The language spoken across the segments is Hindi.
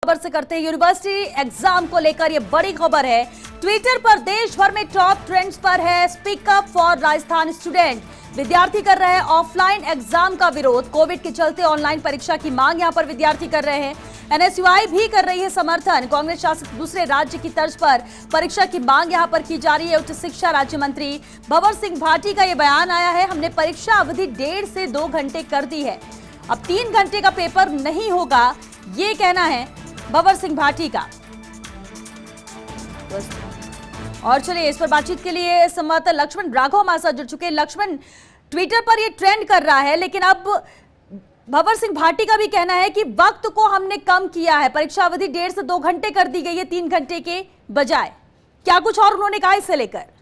खबर से करते हैं यूनिवर्सिटी एग्जाम को लेकर ये बड़ी खबर है। ट्विटर पर देश भर में टॉप ट्रेंड्स पर है speak up for Rajasthan student. विद्यार्थी कर रहे हैं ऑफलाइन एग्जाम का विरोध। कोविड के चलते ऑनलाइन परीक्षा की मांग यहां पर विद्यार्थी कर रहे हैं। एनएसयूआई भी कर रही है समर्थन। कांग्रेस शासित दूसरे राज्य की तर्ज पर परीक्षा की मांग यहां पर की जा रही है। उच्च शिक्षा राज्य मंत्री भंवर सिंह भाटी का यह बयान आया है। हमने परीक्षा अवधि 1.5 से 2 घंटे कर दी है, अब 3 घंटे का पेपर नहीं होगा, ये कहना है भंवर सिंह भाटी का। और चलिए इस पर बातचीत के लिए संवाददाता लक्ष्मण राघव हमारे साथ जुड़ चुके हैं। लक्ष्मण, ट्विटर पर ये ट्रेंड कर रहा है, लेकिन अब भंवर सिंह भाटी का भी कहना है कि वक्त को हमने कम किया है, परीक्षा अवधि 1.5 से 2 घंटे कर दी गई है 3 घंटे के बजाय। क्या कुछ और उन्होंने कहा इससे लेकर?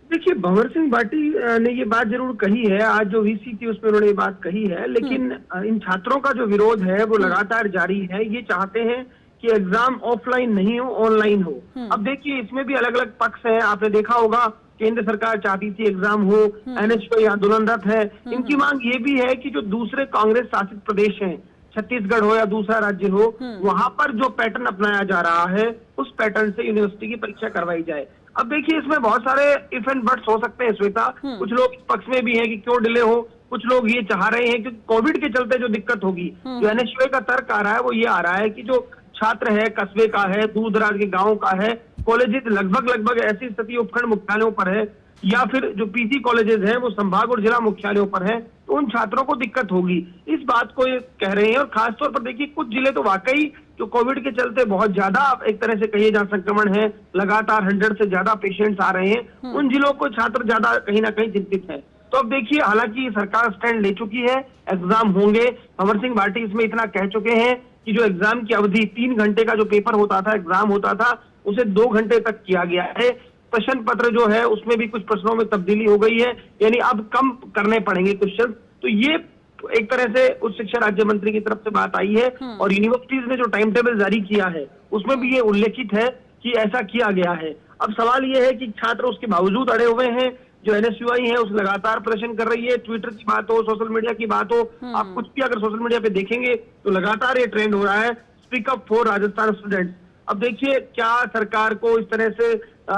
देखिए, भंवर सिंह भाटी ने ये बात जरूर कही है, आज जो वीसी थी उसमें उन्होंने ये बात कही है, लेकिन इन छात्रों का जो विरोध है वो लगातार जारी है। ये चाहते हैं कि एग्जाम ऑफलाइन नहीं हो, ऑनलाइन हो। अब देखिए, इसमें भी अलग अलग पक्ष हैं। आपने देखा होगा केंद्र सरकार चाहती थी एग्जाम हो, एनएसयूआई आंदोलनरत है। इनकी मांग ये भी है कि जो दूसरे कांग्रेस शासित प्रदेश हैं, छत्तीसगढ़ हो या दूसरा राज्य हो, वहां पर जो पैटर्न अपनाया जा रहा है उस पैटर्न से यूनिवर्सिटी की परीक्षा करवाई जाए। अब देखिए, इसमें बहुत सारे इफ एंड बट्स हो सकते हैं श्वेता। कुछ लोग इस पक्ष में भी हैं कि क्यों डिले हो, कुछ लोग ये चाह रहे हैं कि कोविड के चलते जो दिक्कत होगी, जो एनएसयूआई का तर्क आ रहा है वो ये आ रहा है कि जो छात्र है, कस्बे का है, दूर दराज के गाँव का है, कॉलेजेस लगभग ऐसी स्थिति उपखंड मुख्यालयों पर है, या फिर जो पीजी कॉलेजेस हैं वो संभाग और जिला मुख्यालयों पर हैं, तो उन छात्रों को दिक्कत होगी। इस बात को ये कह रहे हैं। और खासतौर पर देखिए, कुछ जिले तो वाकई जो कोविड के चलते बहुत ज्यादा एक तरह से कहिए जहाँ संक्रमण है, लगातार 100 से ज्यादा पेशेंट्स आ रहे हैं, उन जिलों को छात्र ज्यादा कहीं ना कहीं चिंतित है। तो अब देखिए, हालांकि सरकार स्टैंड ले चुकी है, एग्जाम होंगे। भंवर सिंह भाटी इसमें इतना कह चुके हैं कि जो एग्जाम की अवधि 3 घंटे का जो पेपर होता था, एग्जाम होता था, उसे 2 घंटे तक किया गया है। प्रश्न पत्र जो है उसमें भी कुछ प्रश्नों में तब्दीली हो गई है, यानी अब कम करने पड़ेंगे क्वेश्चन। तो ये एक तरह से उच्च शिक्षा राज्य मंत्री की तरफ से बात आई है। और यूनिवर्सिटीज ने जो टाइम टेबल जारी किया है उसमें भी ये उल्लेखित है कि ऐसा किया गया है। अब सवाल ये है कि छात्र उसके बावजूद अड़े हुए हैं। जो एनएसयूआई है उस लगातार प्रदर्शन कर रही है। ट्विटर की बात हो, सोशल मीडिया की बात हो, आप कुछ भी अगर सोशल मीडिया पे देखेंगे तो लगातार ये ट्रेंड हो रहा है, speak up for Rajasthan students. अब देखिए, क्या सरकार को इस तरह से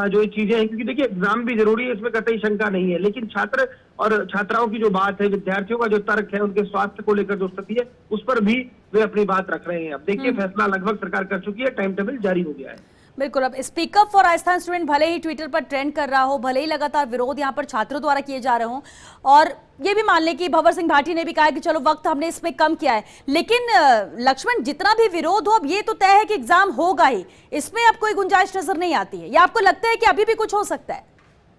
जो ये चीजें हैं, क्योंकि देखिए एग्जाम भी जरूरी है, इसमें कतई शंका नहीं है, लेकिन छात्र और छात्राओं की जो बात है, विद्यार्थियों का जो तर्क है, उनके स्वास्थ्य को लेकर जो स्थिति है, उस पर भी वे अपनी बात रख रहे हैं। अब देखिए, फैसला लगभग सरकार कर चुकी है, टाइम टेबल जारी हो गया है। बिल्कुल। अब speak up for Rajasthan student भले ही ट्विटर पर ट्रेंड कर रहा हो, भले ही लगातार विरोध यहाँ पर छात्रों द्वारा किए जा रहे हों, और ये भी मान लें कि भंवर सिंह भाटी ने भी कहा कि चलो वक्त हमने इसमें कम किया है, लेकिन लक्ष्मण, जितना भी विरोध हो, अब ये तो तय है कि एग्जाम होगा ही, इसमें अब कोई गुंजाइश नजर नहीं आती है, या आपको लगता है कि अभी भी कुछ हो सकता है?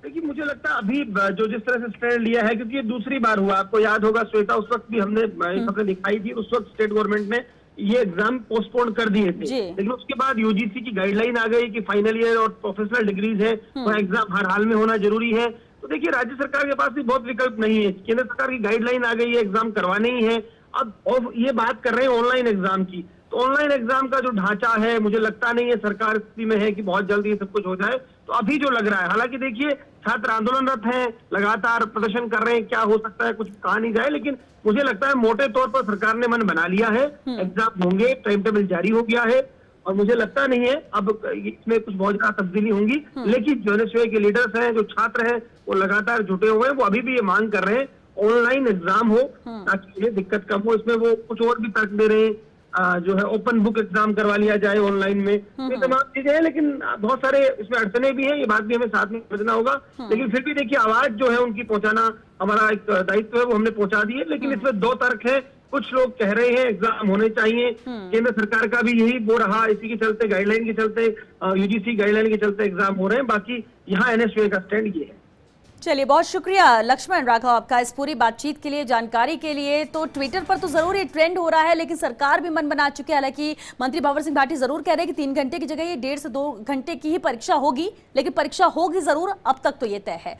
देखिए, मुझे लगता है अभी जो जिस तरह से स्टैंड लिया है, क्योंकि ये दूसरी बार हुआ, आपको याद होगा श्वेता, उस वक्त भी हमने खबरें दिखाई थी, उस वक्त स्टेट गवर्नमेंट ने ये एग्जाम पोस्टपोन कर दिए थे, लेकिन उसके बाद यूजीसी की गाइडलाइन आ गई कि फाइनल ईयर और प्रोफेशनल डिग्रीज है वह एग्जाम हर हाल में होना जरूरी है। तो देखिए, राज्य सरकार के पास भी बहुत विकल्प नहीं है, केंद्र सरकार की गाइडलाइन आ गई है, एग्जाम करवाने ही है। अब ये बात कर रहे हैं ऑनलाइन एग्जाम की, तो ऑनलाइन एग्जाम का जो ढांचा है, मुझे लगता नहीं है सरकार स्थिति में है कि बहुत जल्दी ये सब कुछ हो जाए। तो अभी जो लग रहा है, हालांकि देखिए छात्र आंदोलनरत हैं, लगातार प्रदर्शन कर रहे हैं, क्या हो सकता है कुछ कहा नहीं जाए, लेकिन मुझे लगता है मोटे तौर पर सरकार ने मन बना लिया है, एग्जाम होंगे, टाइम टेबल जारी हो गया है, और मुझे लगता नहीं है अब इसमें कुछ बहुत ज्यादा तब्दीली होंगी। लेकिन जो एनएसयूआई के लीडर्स हैं, जो छात्र हैं, वो लगातार जुटे हुए हैं, वो अभी भी ये मांग कर रहे हैं ऑनलाइन एग्जाम हो ताकि ये दिक्कत कम हो। इसमें वो कुछ और भी तर्क दे रहे हैं, जो है ओपन बुक एग्जाम करवा लिया जाए ऑनलाइन में, ये तमाम चीजें हैं, लेकिन बहुत सारे इसमें अड़चने भी हैं, ये बात भी हमें साथ में समझना होगा। लेकिन फिर भी देखिए, आवाज जो है उनकी पहुंचाना हमारा एक दायित्व है, वो हमने पहुंचा दी है। लेकिन इसमें 2 तर्क है। कुछ लोग कह रहे हैं एग्जाम होने चाहिए, केंद्र सरकार का भी यही वो रहा, इसी के चलते, गाइडलाइन के चलते, यूजीसी गाइडलाइन के चलते एग्जाम हो रहे हैं। बाकी यहाँ एनएसयूआई का स्टैंड ये है। चलिए, बहुत शुक्रिया लक्ष्मण राघव आपका इस पूरी बातचीत के लिए, जानकारी के लिए। तो ट्विटर पर तो जरूर ये ट्रेंड हो रहा है, लेकिन सरकार भी मन बना चुकी है। हालांकि मंत्री भंवर सिंह भाटी जरूर कह रहे हैं कि 3 घंटे की जगह ये 1.5 से 2 घंटे की ही परीक्षा होगी, लेकिन परीक्षा होगी जरूर, अब तक तो ये तय है।